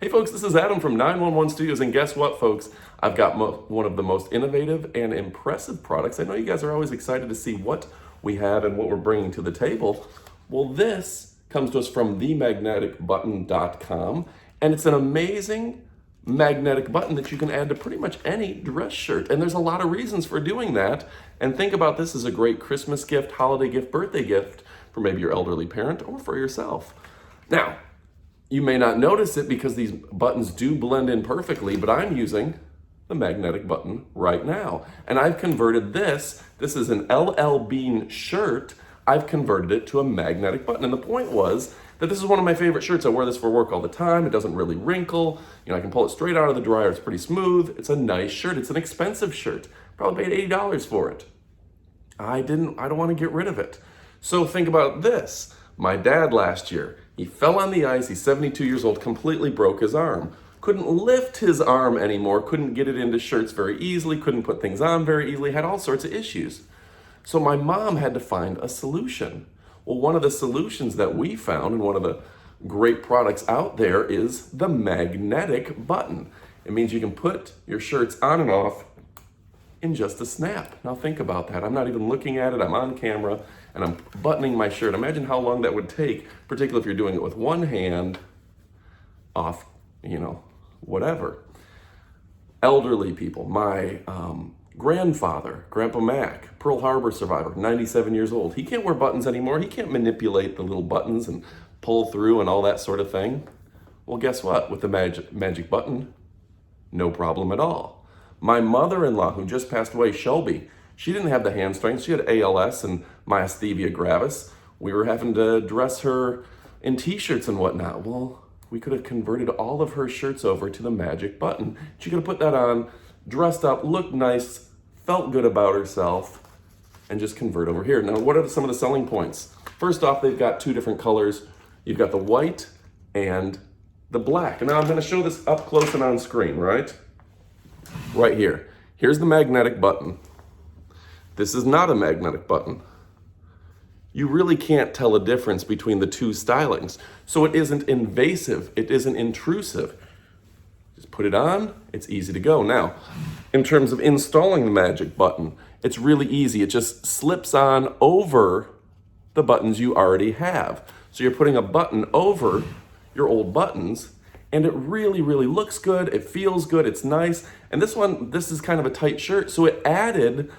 Hey folks, this is Adam from 911 Studios, and guess what folks? I've got one of the most innovative and impressive products. I know you guys are always excited to see what we have and what we're bringing to the table. Well, this comes to us from themagneticbutton.com, and it's an amazing magnetic button that you can add to pretty much any dress shirt. And there's a lot of reasons for doing that. And think about this as a great Christmas gift, holiday gift, birthday gift for maybe your elderly parent or for yourself. Now, you may not notice it because these buttons do blend in perfectly, but I'm using the magnetic button right now. And I've converted this is an LL Bean shirt, I've converted it to a magnetic button. And the point was that this is one of my favorite shirts. I wear this for work all the time. It doesn't really wrinkle. You know, I can pull it straight out of the dryer. It's pretty smooth. It's a nice shirt. It's an expensive shirt. Probably paid $80 for it. I don't want to get rid of it. So think about this. My dad last year, he fell on the ice, he's 72 years old, completely broke his arm. Couldn't lift his arm anymore, couldn't get it into shirts very easily, couldn't put things on very easily, had all sorts of issues. So my mom had to find a solution. Well, one of the solutions that we found, and one of the great products out there, is the magnetic button. It means you can put your shirts on and off in just a snap. Now think about that. I'm not even looking at it, I'm on camera, and I'm buttoning my shirt. Imagine how long that would take, particularly if you're doing it with one hand off, whatever. Elderly people, my grandfather, Grandpa Mac, Pearl Harbor survivor, 97 years old. He can't wear buttons anymore. He can't manipulate the little buttons and pull through and all that sort of thing. Well, guess what? With the magic button, no problem at all. My mother-in-law, who just passed away, Shelby, she didn't have the hand strength. She had ALS and myasthenia gravis. We were having to dress her in t-shirts and whatnot. Well, we could have converted all of her shirts over to the magic button. She could have put that on, dressed up, looked nice, felt good about herself, and just convert over here. Now, what are some of the selling points? First off, they've got two different colors. You've got the white and the black. And now I'm gonna show this up close and on screen, right? Right here. Here's the magnetic button. This is not a magnetic button. You really can't tell a difference between the two stylings. So it isn't invasive, it isn't intrusive. Just put it on, it's easy to go. Now, in terms of installing the magic button, it's really easy. It just slips on over the buttons you already have. So you're putting a button over your old buttons, and it really, really looks good. It feels good. It's nice. And this is kind of a tight shirt, so it added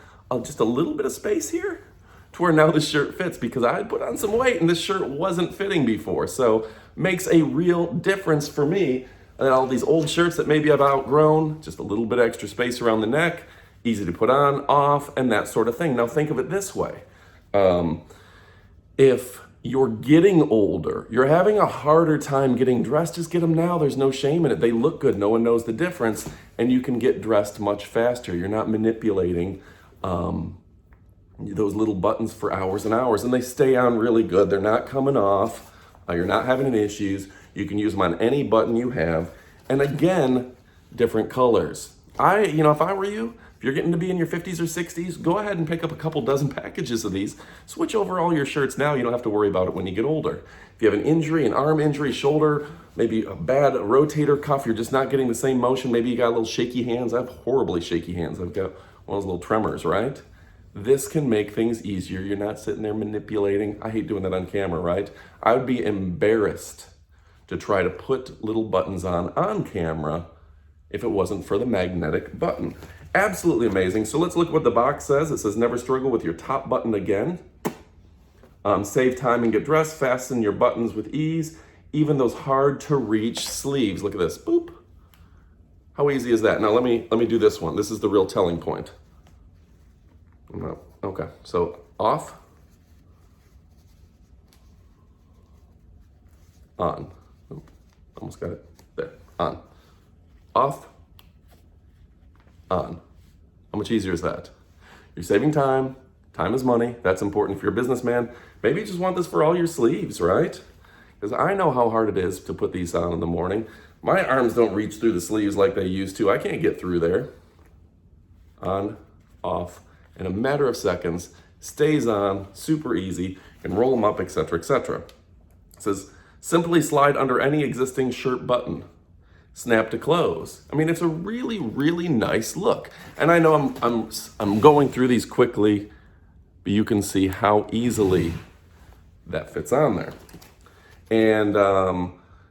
just a little bit of space here to where now this shirt fits, because I had put on some weight and this shirt wasn't fitting before. So makes a real difference for me. And all these old shirts that maybe I've outgrown, just a little bit extra space around the neck, easy to put on, off, and that sort of thing. Now think of it this way. If you're getting older, you're having a harder time getting dressed, just get them now. There's no shame in it. They look good. No one knows the difference, and you can get dressed much faster. You're not manipulating those little buttons for hours and hours, and they stay on really good. They're not coming off. You're not having any issues. You can use them on any button you have. And again, different colors. If I were you, if you're getting to be in your 50s or 60s, go ahead and pick up a couple dozen packages of these. Switch over all your shirts now. You don't have to worry about it when you get older. If you have an injury, an arm injury, shoulder, maybe a bad rotator cuff, you're just not getting the same motion. Maybe you got little shaky hands. I have horribly shaky hands. I've got one of those little tremors, right? This can make things easier. You're not sitting there manipulating. I hate doing that on camera, right? I would be embarrassed to try to put little buttons on camera if it wasn't for the magnetic button. Absolutely amazing. So let's look at what the box says. It says, never struggle with your top button again. Save time and get dressed. Fasten your buttons with ease, even those hard to reach sleeves. Look at this, boop. How easy is that? Now let me do this one. This is the real telling point. Okay, so off, on. Almost got it. There, on. Off, on. How much easier is that? You're saving time. Time is money. That's important if you're a businessman. Maybe you just want this for all your sleeves, right? Because I know how hard it is to put these on in the morning. My arms don't reach through the sleeves like they used to. I can't get through there. On, off, in a matter of seconds, stays on, super easy, you can roll them up, etc., etc. It says, simply slide under any existing shirt button. snap to close. I mean, it's a really, really nice look. And I know I'm going through these quickly, but you can see how easily that fits on there. And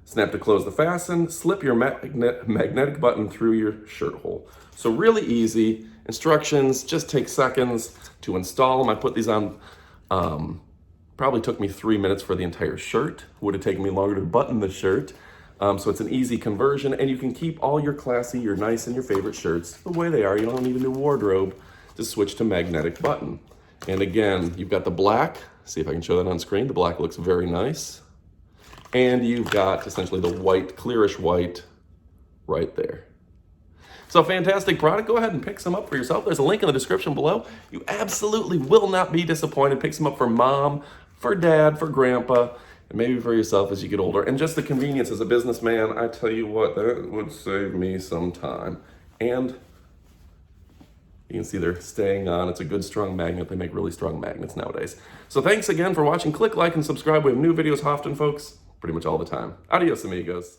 snap to close the fasten, slip your magnetic button through your shirt hole. So really easy. Instructions just take seconds to install them. I put these on, probably took me 3 minutes for the entire shirt. Would have taken me longer to button the shirt. So it's an easy conversion, and you can keep all your classy, your nice, and your favorite shirts the way they are. You don't need a new wardrobe to switch to magnetic button. And again, you've got the black. See if I can show that on screen. The black looks very nice. And you've got essentially the white, clearish white right there. So fantastic product. Go ahead and pick some up for yourself. There's a link in the description below. You absolutely will not be disappointed. Pick some up for mom, for dad, for grandpa, and maybe for yourself as you get older. And just the convenience as a businessman, I tell you what, that would save me some time. And you can see they're staying on. It's a good, strong magnet. They make really strong magnets nowadays. So thanks again for watching. Click like and subscribe. We have new videos often, folks. Pretty much all the time. Adios, amigos.